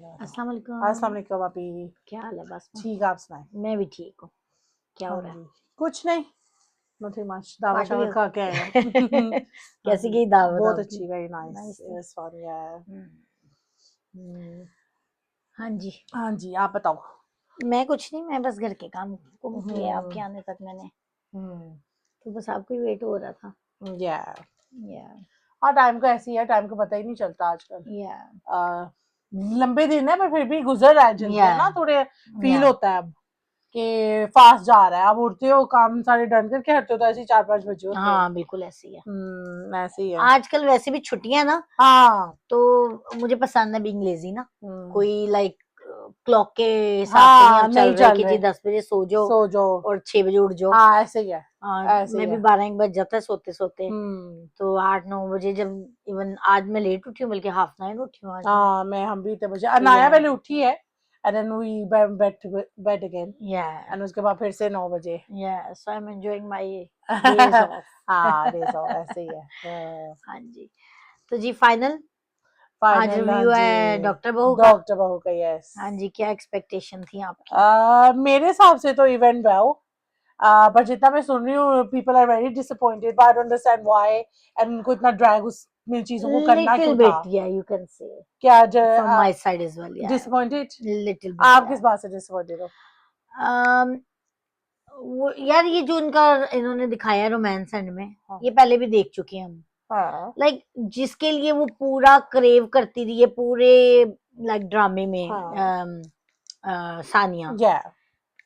अस्सलाम वालेकुम। अस्सलाम वालेकुम अभी। क्या हाल है? बस ठीक, आप सुनाएं। मैं भी ठीक हूँ। क्या हो हाँ रहा है? जी, कुछ नहीं, नथिंग मच। दावा पार्टी शावा खा के आए हैं। हाँ कैसी जी, गई दावत बहुत आपकी? अच्छी, very nice, nice it was fun, या हाँ जी। हाँ जी, आप बताओ। मैं कुछ नहीं, मैं बस घर के काम कुम किए आपके हम्म आने तक मैंने, हम्म तो बस आपको ही वेट हो रहा था। या या हाँ, टाइम का ऐसी है, टाइम का पता ही नहीं चलता आजकल। या लंबे दिन है पर फिर भी गुजर रहा है जल्दी, या है ना, थोड़े फील या होता है अब कि फास्ट जा रहा है। अब उठते हो, काम सारे डन करके हटते हो तो ऐसे ही 4-5 बजे होते हैं। हाँ बिल्कुल ऐसी है। ऐसे ही है। आजकल वैसे भी छुट्टियां ना, हाँ तो मुझे पसंद है बीइंग लेजी ना। कोई लाइक क्लॉक के हिसाब से नहीं हाँ, अब चल नहीं रहे चल कि जी रहे, 10 बजे सो जाओ सो जाओ। और 6 बजे उठ जाओ। हाँ, ऐसे ही है, ऐसे ही मैं भी है। 12-1 बज जाता है सोते सोते। हम्म तो 8-9 बजे जब, इवन आज मैं लेट उठी हूँ, बल्कि 8:30 उठी हूँ आज मैं। हाँ, हम भी इतने बजे। तो अनाया पहले उठी है, and then we bed again, या एंड उसके बाद फिर से 9 बजे। So I am enjoying my days off. हाँ, डेज ऑफ, ऐसे ही है। हाँ जी। तो जी फाइनल, आज फाइनल, हाँ रिव्यू है जी, डॉक्टर बहू का। डॉक्टर बहू का, यस। हाँ जी, क्या एक्सपेक्टेशन थी आपकी? मेरे हिसाब से तो इवेंट वेल, पर जितना मैं सुन रही हूँ, people are very disappointed, but I don't understand why, and उनको इतना ड्रैग उस चीजों को करना लिटिल क्यों था। बिट, या यू कैन से क्या from my side as well, या डिसअपॉइंटेड? लिटिल बिट, आप या किस बात से डिसअपॉइंटेड हो? वो यार, ये जो इनका इन्होंने दिखाया रोमांस एंड में, हाँ ये पहले भी देख चुके हैं हम। हाँ लाइक जिसके लिए वो पूरा क्रेव करती थी, ये पूरे लाइक ड्रामे में, हाँ, सानिया, या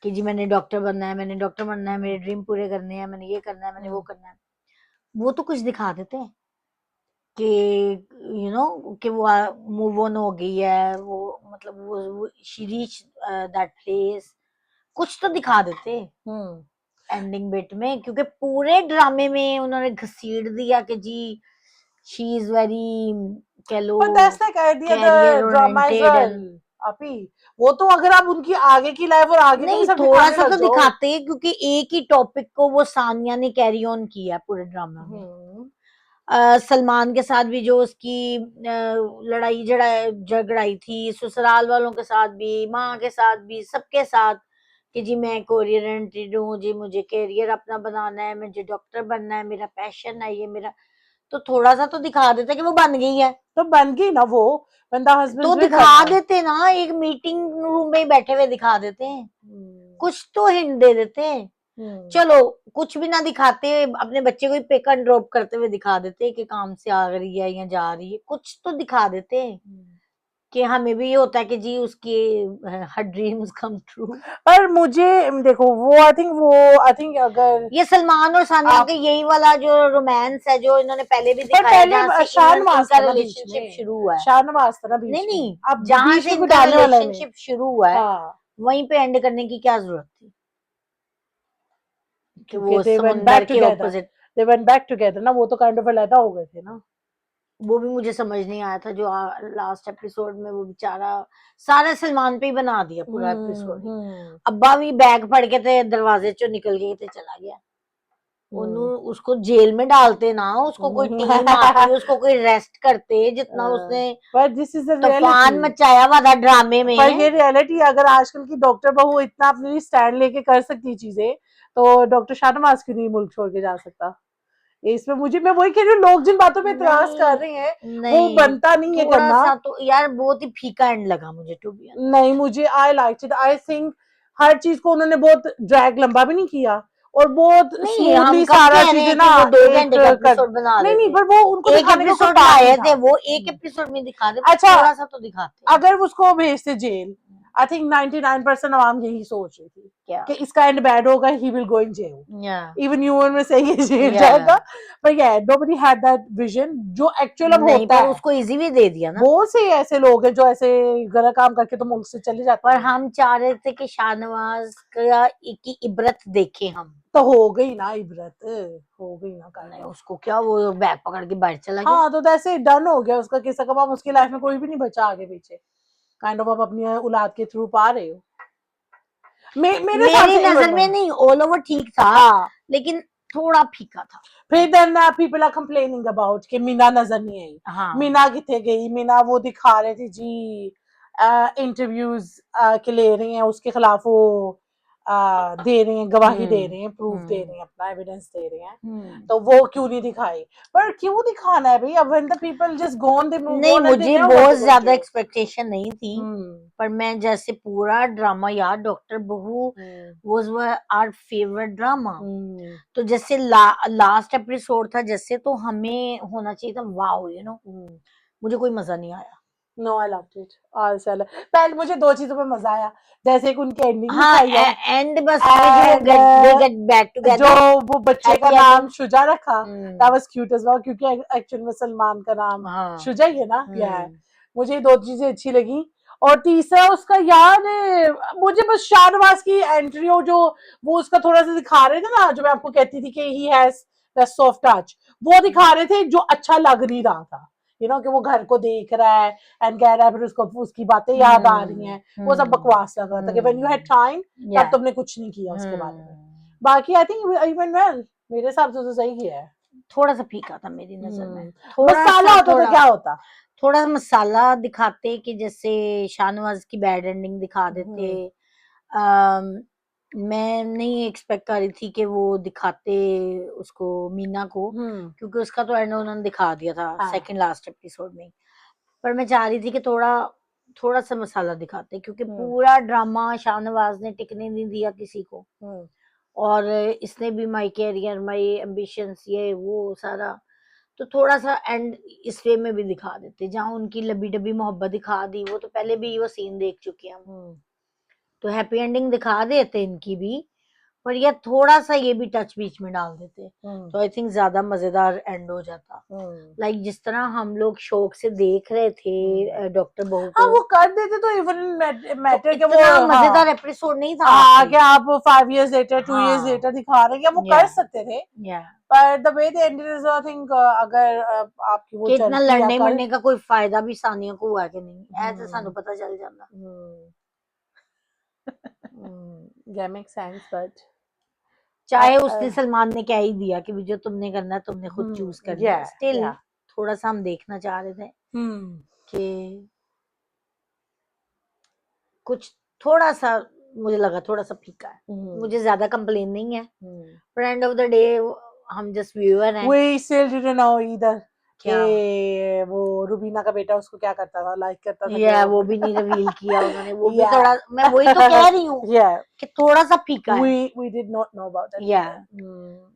कि जी मैंने डॉक्टर बनना है, मैंने डॉक्टर बनना है, मेरे ड्रीम पूरे करने हैं, मैंने ये करना है, मैंने वो करना है। वो तो कुछ दिखा देते हैं कि कि वो मूव ऑन हो गई है, वो मतलब वो शी रीच दैट प्लेस, कुछ तो दिखा देते एंडिंग बिट में, क्योंकि पूरे ड्रामे में उन्होंने घसीट दिया कि जी शी इज वेरी, कह लो, but that's like idea career the drama as oriented well, and. अभी वो तो अगर आप उनकी आगे की लाइफ और आगे का भी नहीं, सब थोड़ा दिखाने सा लग तो जाओ। दिखाते हैं, क्योंकि एक ही टॉपिक को वो सानिया ने कैरी ऑन किया पूरे ड्रामा में। सलमान के साथ भी जो उसकी लड़ाई झगड़ाई थी, ससुराल वालों के साथ भी, माँ के साथ भी, सबके साथ, कि जी मैं कोरियरेंटेड हूँ जी, मुझे कैरियर अपना बनाना है, मुझे डॉक्टर बनना है, मेरा पैशन है ये मेरा। तो थोड़ा सा तो दिखा देते कि वो बन गई है, तो बन गई ना वो, बंदा तो हस्बैंड भी दिखा करना है। देते ना, एक मीटिंग रूम में बैठे हुए दिखा देते हैं, कुछ तो हिंट दे देते हैं। चलो कुछ भी ना दिखाते, अपने बच्चे को ही पिक एंड ड्रॉप करते हुए दिखा देते कि काम से आ रही है या जा रही है, कुछ तो दिखा देते कि हमें भी ये होता है कि जी उसकी हर ड्रीम्स कम ट्रू। पर मुझे देखो, आई थिंक अगर ये सलमान और सानिया आप, के यही वाला जो रोमांस है, जो इन्होंने पहले भी पर दिखाया, जहाँ पहले से शाहनवाज इनका था ना बीच रिलेशनशिप में, शुरू हुआ है। शाहनवाज था ना बीच नहीं में, नहीं, अब जहां बीच से में कोई इनका डालने वाला नहीं। रिलेशनशिप शुरू हुआ है, हाँ, वहीं पे एंड करने की क्या जरूरत थी, कि क्योंकि वो दे वेंट समुंदर बैक के टुगेदर, ऑपोजिट। ना, वो तो काइंड ऑफ अलग हो गए थे ना। वो भी मुझे समझ नहीं आया था, जो लास्ट एपिसोड में वो बेचारा सारा सलमान पे ही बना दिया पूरा एपिसोड ही। अब्बा भी बैग फड़ के थे, दरवाजे चो निकल गए थे, चला गया। उसको जेल में डालते ना, उसको कोई टीम आती, उसको कोई रेस्ट करते, जितना उसने पर दिस इज द तूफान रियलिटी। मचाया हुआ था ड्रामे में। पर ये रियलिटी, अगर आजकल की डॉक्टर बहू इतना अपने लिए स्टैंड लेके कर सकती चीजें, तो डॉक्टर शाहनवाज क्यों नहीं मुल्क छोड़ के जा सकता? इसमें मैं वही कह रही हूँ, लोग जिन बातों पे इतराज कर रहे हैं वो नहीं, बनता नहीं है थोड़ा करना। सा तो यार बहुत ही फीका एंड लगा मुझे, टू बी नहीं, ऑनेस्ट। मुझे I like it, I think हर चीज को उन्होंने बहुत ड्रैग लंबा भी नहीं किया, और बहुत नहीं, हम स्मूथली कब सारा कह रहे चीजें हैं ना कि वो 2 घंटे का एक कर। एपिसोड बना नहीं नहीं, देते, पर वो उनको एक दिखाने का कोई एपिसोड प्लान नहीं लाए थे, था। वो एक एपिसोड में दिखा दे, अच्छा, थोड़ा सा तो दिखाते। अगर उसको भेजते जेल, आई थिंक 99% आवाम यही सोच रही थी क्या कि इसका एंड बैड होगा, he will go in jail, या इवन यू में से ये जेल या जाएगा। पर नोबडी हैड दैट विजन जो एक्चुअल अब नहीं, होता पर है। उसको इजी भी दे दिया ना। बहुत से ऐसे लोग हैं जो ऐसे गलत काम करके तो मुल्क से चले जाते पर हैं। हम चाह रहे थे कि शाहनवाज का की इबरत देखे हम। तो हो गई ना इबरत, हो गई ना नहीं, काइंड ऑफ। उसको क्या, वो बैग पकड़ के बाहर चला गया। हाँ, तो ऐसे डन हो गया उसका किस्सा, कब उसकी लाइफ में कोई भी नहीं बचा आगे पीछे, काइंड ऑफ आप अपनी औलाद के थ्रू पा रहे हो। मेरे हिसाब मेरी से नजर में नहीं, ऑल ओवर ठीक था, हाँ, लेकिन थोड़ा फीका था। फिर then people are complaining about कि मीना नजर नहीं आई। हाँ मीना किथे गई, मीना वो दिखा रहे थे जी, इंटरव्यूज के ले रही हैं, उसके खिलाफ वो दे रही हैं, गवाही दे रही हैं, प्रूफ दे रही हैं, अपना एविडेंस दे रही हैं, तो वो क्यों नहीं दिखाई? पर क्यों दिखाना है भाई? अब when the people just go on, they move नहीं, ऑन एंड दे मुझे नो व्हाट बहुत दे ज्यादा गोइंग एक्सपेक्टेशन नहीं थी, टू पर मैं जैसे पूरा ड्रामा यार, डॉक्टर बहू वाज आवर फेवरेट ड्रामा। तो जैसे लास्ट एपिसोड था जैसे, तो हमें होना चाहिए था वाओ, मुझे कोई मजा नहीं आया। No, I loved it all सेल। पहले मुझे दो चीजों पे मजा आया, जैसे एक उनकी एंडिंग हाँ, दिखाई है, एंड बस में जो they get back जो together, वो बच्चे का happy नाम ending। शुजा रखा, that was cute as well, क्योंकि एक्चुअल में सलमान का नाम हाँ। शुजा ही है ना। मुझे ये दो चीजें अच्छी लगी। और तीसरा उसका यार, मुझे बस शाहनवाज की एंट्री, और जो वो उसका थोड़ा सा दिखा रहे थे ना, जो मैं आपको कहती थी कि he has the soft touch, वो दिखा रहे थे, जो अच्छा लग नहीं रहा था। कि वो घर को देख रहा है एंड कह रहा है, फिर उसको उसकी बातें याद आ रही हैं, वो सब बकवास लग रहा था कि व्हेन यू हैड टाइम तब तुमने कुछ नहीं किया उसके बारे में। बाकी आई थिंक इवन वेल, मेरे हिसाब से तो सही किया है। थोड़ा सा फीका था मेरी नजर में, मसाला होता तो क्या होता? थोड़ा सा मसाला दिखाते कि जैसे शाहनवाज की बैड एंडिंग दिखा देते। मैं नहीं एक्सपेक्ट कर रही थी कि वो दिखाते उसको, मीना को, क्योंकि उसका तो एंड उन्होंने दिखा दिया था सेकंड लास्ट एपिसोड में। पर मैं चाह रही थी कि थोड़ा सा मसाला दिखाते, क्योंकि पूरा ड्रामा शाहनवाज ने टिकने नहीं दिया किसी को, और इसने भी माई कैरियर, माई एम्बिशंस, ये वो सारा। तो थोड़ा सा एंड इस वे में भी दिखा देते, जहाँ उनकी लबी डबी मोहब्बत दिखा दी, वो तो पहले भी वो सीन देख चुके हैं हम। तो हैप्पी एंडिंग दिखा देते इनकी भी, पर ये थोड़ा सा ये भी टच बीच में डाल देते, तो आई थिंक ज्यादा मजेदार एंड हो जाता। लाइक जिस तरह हम लोग शौक से देख रहे थे डॉक्टर बहू हाँ, को, वो कर देते तो इवन मैटर तो के वो इतना मजेदार एपिसोड नहीं था। कि आप 5 years later 2 years later दिखा रहे हैं, वो कर सकते थे। पर the way they ended is, I think, अगर आपकी वो कि इतना चलती है लड़ने कल, मरने का कोई फायदा भी सानिया को हुआ कि नहीं, ऐसे सानू पता चल जाता। that makes sense, but चाहे उसने सलमान ने क्या ही दिया कि जो तुमने करना है तुमने खुद चूज करना है, स्टिल थोड़ा सा हम देखना चाह रहे थे कि कुछ थोड़ा सा, मुझे लगा थोड़ा सा फीका है। मुझे ज्यादा कंप्लेन नहीं है, पर एंड ऑफ द डे हम जस्ट व्यूअर हैं। we still didn't know either क्या कि वो रुबीना का बेटा उसको क्या करता था, लाइक करता था, या वो भी नहीं रिवील किया उन्होंने, वो भी थोड़ा, मैं वही तो कह रही हूँ कि थोड़ा सा फीका है। we did not know about that either.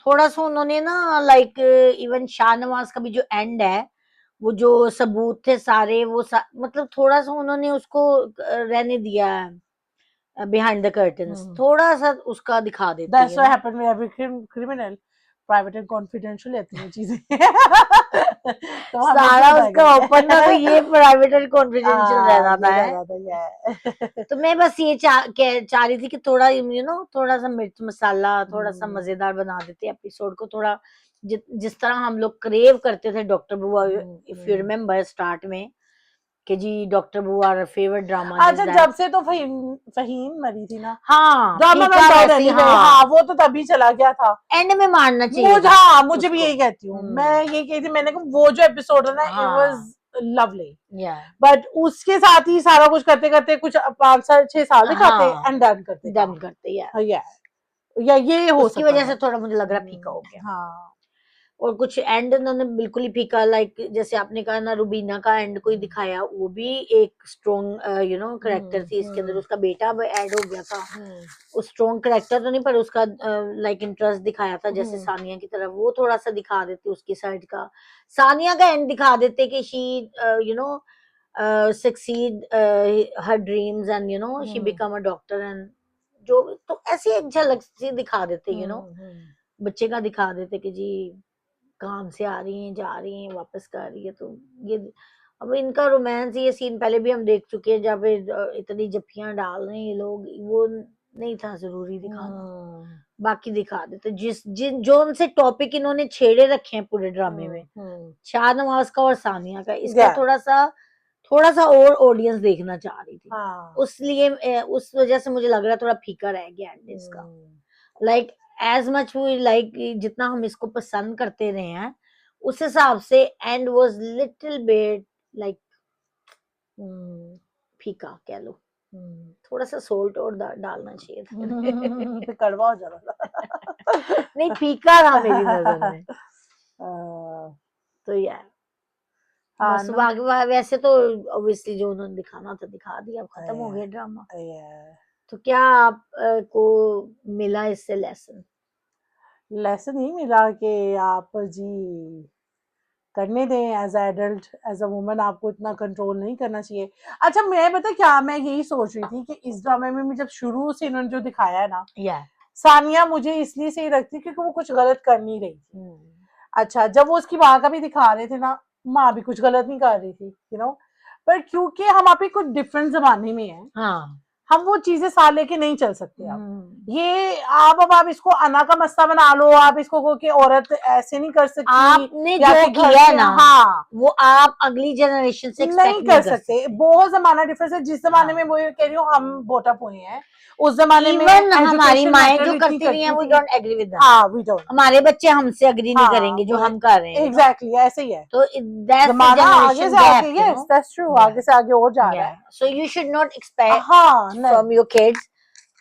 थोड़ा सा उन्होंने ना, लाइक इवन शाहनवाज का भी जो एंड है, वो जो सबूत थे सारे, वो मतलब थोड़ा सा उन्होंने उसको रहने दिया बिहाइंड द कर्टन्स, थोड़ा सा उसका दिखा देते हैं। That's what happened with every criminal, private and confidential रहती हैं चीजें। तो सारा उसका ओपन था, तो ये प्राइवेट और कॉन्फिडेंशियल रहना था। तो मैं बस ये चाह रही थी कि थोड़ा थोड़ा सा मिर्च मसाला, थोड़ा सा मजेदार बना देते एपिसोड को, थोड़ा जिस तरह हम लोग क्रेव करते थे डॉक्टर बुआ, इफ यू रिमेम्बर स्टार्ट में, कि जी डॉक्टर बुआ आवर फेवरेट ड्रामा। अच्छा, जब से तो फहीम मरी थी ना, हाँ, ड्रामा में हाँ, वो तो तभी चला गया था, एंड में मारना चाहिए। हाँ, मुझे भी यही कहती हूँ, मैं यही कहती थी, मैंने कहा वो जो एपिसोड है ना, इट वाज लवली, बट उसके साथ ही सारा कुछ करते करते कुछ 5-6 साल दिखाते एंड डन करते या ये हो उसकी वजह से थोड़ा मुझे लग रहा फीका हो गया। हाँ, और कुछ एंड उन्होंने बिल्कुल ही फीका, लाइक जैसे आपने कहा ना, रुबीना का एंड कोई दिखाया, वो भी एक स्ट्रॉन्ग करेक्टर थी इसके अंदर, उसका बेटा ऐड हो गया था। उस स्ट्रॉन्ग करेक्टर तो नहीं, पर उसका लाइक इंटरेस्ट दिखाया था, जैसे सानिया की तरफ, वो थोड़ा सा दिखा देते उसकी साइड का। सानिया का एंड दिखा देते कि she succeed her dreams and she become a doctor, and जो तो ऐसी एक झलक सी दिखा देते, बच्चे का दिखा देते कि जी काम से आ रही हैं, जा रही हैं, वापस कर रही है। तो ये अब इनका रोमांस, ये सीन पहले भी हम देख चुके हैं, जब इतनी जफ्फियां डाल रहे हैं ये लोग, वो नहीं था जरूरी दिखाना। बाकी दिखा देते जो उनसे टॉपिक इन्होंने छेड़े रखे हैं पूरे ड्रामे में, शाहनवाज का और सानिया का, इसका थोड़ा सा और ऑडियंस देखना चाह रही थी। उसलिए उस वजह से मुझे लग रहा है थोड़ा फीका रह गया एंड इसका। Like as much we like, जितना हम इसको पसंद करते रहे हैं, उस हिसाब से and was little bit like फीका कह लो, थोड़ा सा सोल्ट और डालना चाहिए था। फिर कड़वा हो जाता नहीं फीका था मेरी नजर में। था। तो यार हाँ बस ना, वैसे तो ऑब्वियसली जो उन्होंने दिखाना था दिखा दिया, अब खत्म हो गया ड्रामा। तो क्या आप को मिला इससे लेसन? लेसन ही मिला कि आप जी करने दें, as adult as a woman आपको इतना कंट्रोल नहीं करना चाहिए। अच्छा मैं पता क्या, मैं यही सोच रही थी कि इस ड्रामे में जब शुरू से इन्होंने जो दिखाया है ना, या सानिया मुझे इसलिए सही लगती क्योंकि वो कुछ गलत कर नहीं रही थी। अच्छा जब वो उसकी माँ का भी दिखा रहे थे ना, माँ भी कुछ गलत नहीं कर रही थी, यू नो, पर क्योंकि हम आप ही कुछ डिफरेंट जमाने में हैं, हाँ हम वो चीजें साथ लेके नहीं चल सकते। आप ये आप इसको अना का मसला बना लो, आप इसको को कि औरत ऐसे नहीं कर सकती, आपने या जो कि घर किया पे ना हाँ वो आप अगली जनरेशन से नहीं एक्सपेक्ट कर नहीं कर सकते। सकते। बहुत जमाना डिफरेंस है। जिस जमाने में हाँ वो कह रही हूँ हम बोटअप हुए हैं, उस जमाने में इवन हमारी एजुकेशन माएं मैटर जो इतनी करती रही हैं करती वी थी। Don't agree with that. हाँ वी डोंट, हमारे बच्चे हमसे एग्री नहीं हाँ करेंगे जो वो हम कर रहे हैं, you know? एग्जैक्टली ऐसे ही है। तो दैट्स द जमाना आगे जनरेशन से आगे, gap, you yes know? That's true, Yeah. आगे से आगे और जा रहा Yeah. है। So you should not expect हाँ from नहीं, your kids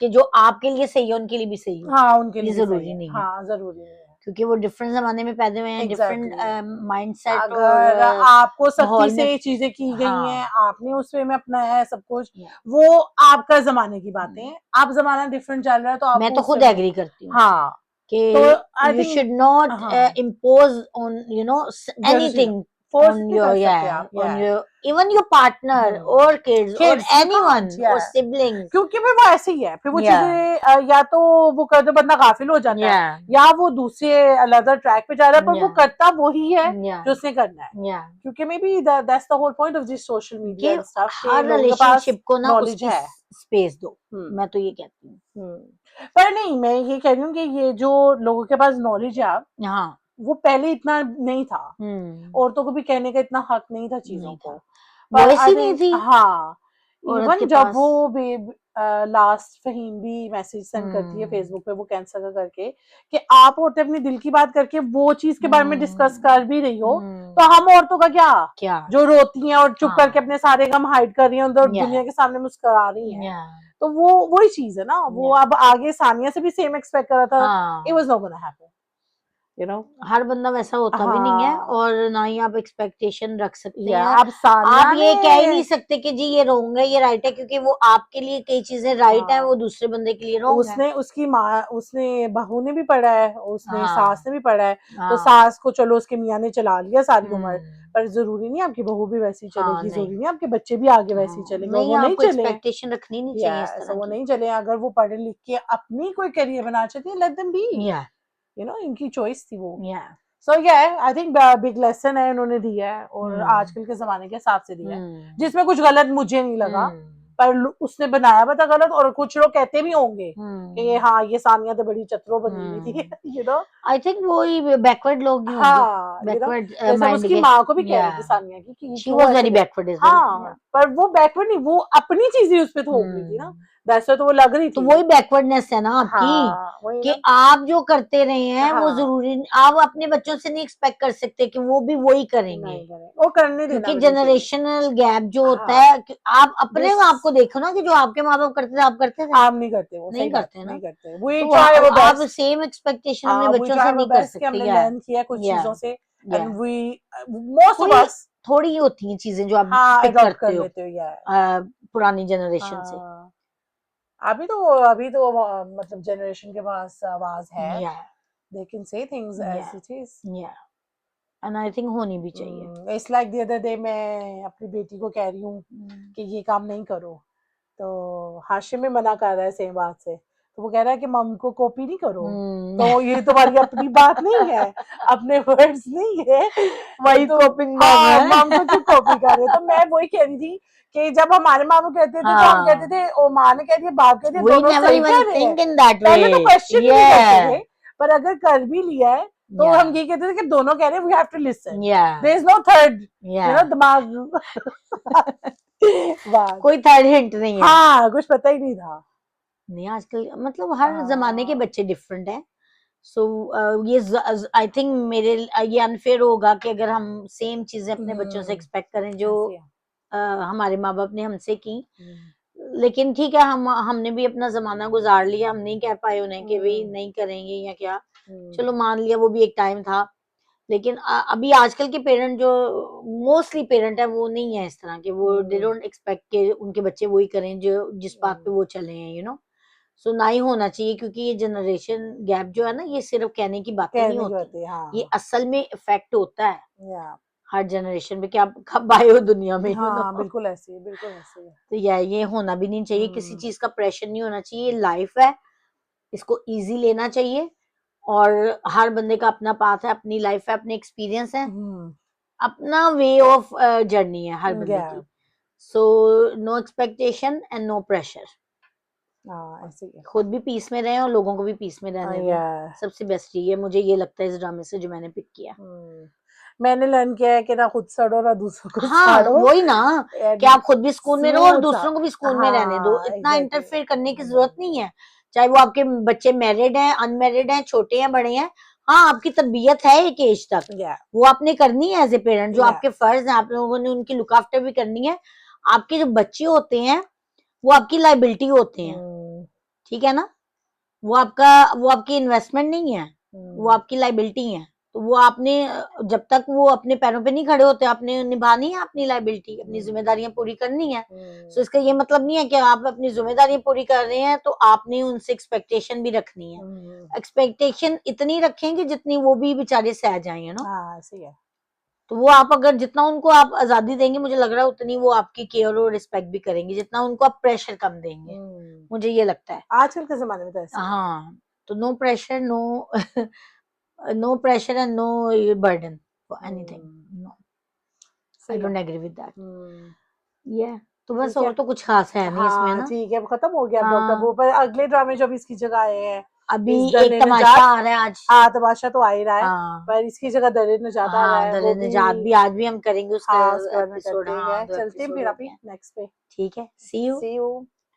कि जो आपके लिए सही है उनके लिए भी सही हो। हाँ उनके ये लिए भी सही जरूरी है, नहीं है हाँ जरूरी नहीं है। क्योंकि वो डिफरेंट जमाने में पैदा हुए हैं, डिफरेंट एग्जैक्टली माइंडसेट और अगर आपको सख्ती माहौल में। से चीजें की गई हैं, हाँ आपने उस वे में अपनाया है सब कुछ, yeah. वो आपका जमाने की बातें हैं। आप जमाना डिफरेंट चल रहा है तो मैं आपको तो उस खुद वे में एग्री करती हूँ हाँ तो कि आई you थिंक should not हाँ impose on anything force on नहीं your कर सकते आप, on your even your partner or kids or kids you anyone can't, or siblings. क्योंकि फिर वो ऐसे ही है, फिर वो Yeah. चीजें या तो वो कर दो बंदा गाफिल हो जाता है, Yeah. या वो दूसरे अलग ट्रैक पे जा रहा है, पर वो Yeah. करता वही है Yeah. जो उसने करना है। Yeah. क्योंकि maybe that's the whole point of this social media कि एंड स्टफ के हर लोगों के पास रिलेशनशिप को ना नॉलेज उसकी है। स्पेस दो, मैं तो ये कहती हूँ। पर नहीं, मैं ये कह रही हूँ कि ये जो लोगों के पास नॉलेज है आप, हाँ वो पहले इतना नहीं था, औरतों को भी कहने का इतना हक नहीं था चीजों नहीं को, था, पर वॉइस आई ही नहीं थिंक थी हाँ औरत के इवन जब पास। वो लास्ट फहीम भी मैसेज सेंड करती है फेसबुक पे वो कैंसर का करके कि आप औरतें अपने दिल की बात करके वो चीज के बारे में डिस्कस कर भी रही हो, तो हम औरतों का क्या जो रोती हैं और चुप करके अपने सारे गम हाइड कर रही हैं और दुनिया के सामने मुस्कुरा रही हैं, तो वो वही चीज है ना। वो अब आगे सानिया से भी सेम एक्सपेक्ट कर रहा था, it was not gonna happen, you know. हर बंदा वैसा होता भी नहीं है और ना ही आप एक्सपेक्टेशन रख सकते हैं। आप ये कह ही नहीं सकते कि जी ये रॉन्ग है ये राइट है, क्योंकि वो आपके लिए कई चीजें राइट है, वो दूसरे बंदे के लिए रॉन्ग है। उसने उसकी माँ, उसने बहू ने भी पढ़ा है, उसने सास ने भी पढ़ा है, तो हाँ सास को चलो उसके मियाँ ने चला लिया सारी उम्र, पर जरूरी नहीं आपकी बहू भी वैसी चलेगी, नहीं जरूरी नहीं आपके बच्चे भी आगे वैसे चलेंगे, नहीं, वो नहीं आपको चले, एक्सपेक्टेशन रखनी नहीं चाहिए इस तरह वो की। नहीं चले। अगर वो पढ़े लिख के अपनी कोई करियर बना चाहती है, let them be, you know, इनकी चॉइस थी वो। सो आई थिंक बिग लेसन है उन्होंने दिया है, और आजकल के जमाने के हिसाब से दिया है, जिसमें कुछ गलत मुझे नहीं लगा, पर उसने बनाया हुआ था गलत, और कुछ लोग कहते भी होंगे कि हाँ ये सानिया तो बड़ी चतुरो बनी हुई थी, यू नो। आई थिंक वो ही बैकवर्ड लोग ही होंगे, हाँ बैकवर्ड जैसे हम उसकी माँ को भी कह रहे थे सानिया की कि शी वाज वेरी बैकवर्ड, हाँ पर वो बैकवर्ड नहीं, वो अपनी चीजें उस पे थोप रही थी ना, वैसे तो वो लग रही थी। तो वही बैकवर्डनेस है ना आपकी, कि आप जो करते रहे हैं वो जरूरी, आप अपने बच्चों से नहीं एक्सपेक्ट कर सकते कि वो भी वही करेंगे, वो करने देना, क्योंकि जनरेशनल गैप जो होता है, आप अपने आप को देखो ना कि जो आपके माँ बाप करते थे आप करते थे, आप नहीं करते, वो नहीं करते ना, तो आप सेम एक्सपेक्टेशन अपने बच्चों से नहीं कर सकते। हमने लर्न किया कुछ चीजों से, and we most of us थोड़ी होती हैं चीजें जो आप पिक करते हो पुरानी जनरेशन से। अभी तो मतलब जनरेशन के पास आवाज है, they can say things as it is, and I think होनी भी चाहिए। It's like the other day मैं अपनी बेटी को कह रही हूँ कि ये काम नहीं करो, तो हाशिम में मना कर रहा है सेम बात से, तो वो कह रहा है कि मम को कॉपी नहीं करो, तो ये तुम्हारी अपनी बात नहीं है, अपने वर्ड्स नहीं है, वही कॉपिंग मम को क्यों कॉपी कर रहे हो। तो मैं वही कह रही थी कि जब हमारे माँ बाप कहते थे तो हम कहते थे, ओ माँ ने कह दिया बाप कह दिया, दोनों सही कह रहे हैं, पहले तो क्वेश्चन नहीं करते थे, पर अगर कर भी लिया है तो हम ये कहते थे कि दोनों कह रहे हैं, we have to listen, there is no third, you know, दिमाग कोई थर्ड हिंट नहीं है, हाँ कुछ पता ही नहीं था। नहीं आजकल मतलब हर जमाने के बच्चे डिफरेंट हैं, सो ये आई थिंक मेरे ये अनफेयर होगा कि अगर हम सेम चीजें अपने बच्चों से एक्सपेक्ट करें जो हमारे माँ बाप ने हमसे की, लेकिन ठीक है, हमने भी अपना जमाना गुजार लिया, हम नहीं कह पाए उन्हें कि भाई नहीं करेंगे या क्या, चलो मान लिया, वो भी एक टाइम था। लेकिन अभी आजकल के पेरेंट जो मोस्टली पेरेंट है वो नहीं है इस तरह के, वो दे डोंट एक्सपेक्ट के उनके बच्चे वही करें जो जिस बात पे वो चले हैं, यू नो। सो ना ही होना चाहिए, क्योंकि ये जनरेशन गैप जो है ना, ये सिर्फ कहने की बातें नहीं कहने की होती, बात है, हाँ ये असल में इफेक्ट होता है या हर जनरेशन पे कि आप कब आए हो दुनिया में, यू नो। हाँ बिल्कुल ऐसे ही, बिल्कुल ऐसे ही। तो ये होना भी नहीं चाहिए, किसी चीज का प्रेशर नहीं होना चाहिए, लाइफ है, इसको इजी लेना चाहिए। और हर बंदे का अपना पाथ है, अपनी लाइफ है, अपने एक्सपीरियंस है, अपना वे ऑफ जर्नी है हर बंदे या की। So no expectation and no pressure, हाँ ऐसे ही खुद भी पीस में रहे और लोगों को भी पीस में रहने या दें, सबसे बेस्ट ये मुझे ये लगता है इस ड्रामे से जो मैंने पिक किया। मैंने लर्न किया है कि ना खुद सड़ो ना दूसरों को हाँ साड़ो, वही ना, कि आप खुद भी सुकून में रहो और स्मूथ सा, दूसरों को भी सुकून में रहने दो, हाँ इतना एग्जैक्टली, इंटरफेयर करने की जरूरत नहीं है। चाहे वो आपके बच्चे मैरिड हैं, अनमैरिड हैं, छोटे हैं, बड़े हैं, हाँ आपकी तरबियत है एक एज तक, या वो आपने करनी है एज ए पेरेंट, जो या आपके फर्ज है, आप लोगों ने उनकी लुक आफ्टर भी करनी है। आपके जो बच्चे होते हैं वो आपकी लाइबिलिटी होते हैं, ठीक है ना, वो आपकी इन्वेस्टमेंट नहीं है, वो आपकी लाइबिलिटी है। तो वो आपने जब तक वो अपने पैरों पे नहीं खड़े होते, आपने निभानी है अपनी लाइबिलिटी, अपनी जिम्मेदारियां पूरी करनी है। सो इसका ये मतलब नहीं है कि आप अपनी जिम्मेदारियां पूरी कर रहे हैं तो आपने उनसे एक्सपेक्टेशन भी रखनी है। एक्सपेक्टेशन इतनी रखेंगे जितनी वो भी बेचारे सह जाएंगे ना। हाँ ऐसे है। तो वो आप अगर जितना उनको आप आजादी देंगे, मुझे लग रहा है उतनी वो आपकी केयर और रिस्पेक्ट भी करेंगे, जितना उनको आप प्रेशर कम देंगे, मुझे ये लगता है। आजकल के जमाने में तो ऐसे हाँ, तो no pressure, no no pressure and no burden for anything, no, I सही है। Don't agree with that. ये तो बस, ठीक है, और तो कुछ खास है नहीं इसमें हाँ ना। ठीक है, खत्म हो गया अब डॉक्टर हाँ, वो, पर अगले ड्रामे जो भी इसकी जगह आए हैं, अभी इस एक दर तमाशा निजात, आ रहा है आज। हाँ तमाशा तो आ ही रहा है, हाँ पर इसकी जगह दर निजात आ रहा हाँ, है, वो दर भी निजात भी आज भी हम करेंगे उसका हाँ उसके बाद में एपिसोड, करते हाँ हैं, 2 चलते हैं एपिसोड फिर हो गए अभी हैं। नेक्स्ट पे। ठीक है, सी यू। C you.